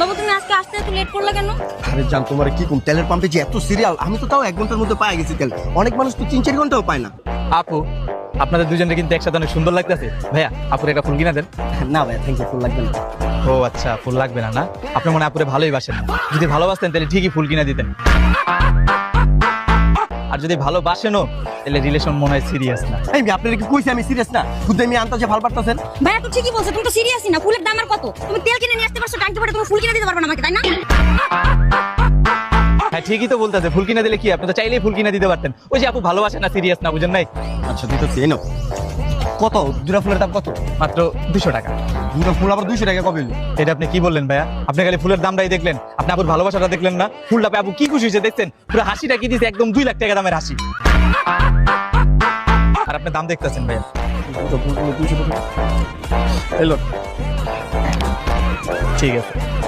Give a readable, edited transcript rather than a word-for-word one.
বাবু তুমি আজকে আসতে এত লেট করলে কেন? আরে জান তোমার কি কম, তেলের পাম্পে যে এত সিরিয়াল, আমি তো তাও 1 ঘন্টার মধ্যে পাই গেছি তেল। অনেক মানুষ তো 3-4 ঘন্টাও পায় না। আপু আপনাদের দুজনে কিন্তু একসাথে অনেক সুন্দর লাগতেছে। ভাইয়া আপুর একটা ফুল কিনা দেন। না ভাই থ্যাংক ইউ, ফুল লাগবে না। ও আচ্ছা, ফুল লাগবে না না? আপনি মনে হয় আপুরে ভালোই বাসেন। যদি ভালোবাসতেন তাহলে ঠিকই ফুল কিনা দিতেন। আর যদি ভালোবাসেনও তাহলে রিলেশন মনে হয় সিরিয়াস না। এই আপনারা কি কইছি আমি সিরিয়াস না? খুদে আমি আনতাছে ভাল পারতাছেন। ভাইয়া তো ঠিকই বলছো, তুমি তো সিরিয়াসই না। ফুলের দাম আর কত? তুমি তেল কিনে নিয়ে আসতে পারছো টাঙ্কি ভরে, তুমি ফুল কিনে দিতে পারবে না আমাকে, তাই না? হ্যাঁ ঠিকই তো বলতেছে, ফুল কিনা দিলে কি আপনি তো চাইলেই ফুল কিনা দিতে পারতেন। ওই যে আপু ভালোবাসেন না, সিরিয়াস না, বুঝেন নাই? আচ্ছা দিতেছি, এই নাও। কত দুটা ফুলের দাম কত? মাত্র 200 টাকা। দুটা ফুল আবার 200 টাকা কবে হলো? এটা আপনি কি বললেন ভাইয়া? আপনি খালি ফুলের দামটাই দেখলেন, আপনি আপুর ভালোবাসাটা দেখলেন না? ফুলটা পেয়ে আপু কি খুশি হয়েছে দেখছেন? পুরো হাসিটা কি দিয়েছে, একদম 2 লাখ টাকা দামের হাসি। আর আপনি দাম দেখতেছেন ভাইয়া। দুটো ফুল 200 টাকা। এলো। ঠিক আছে।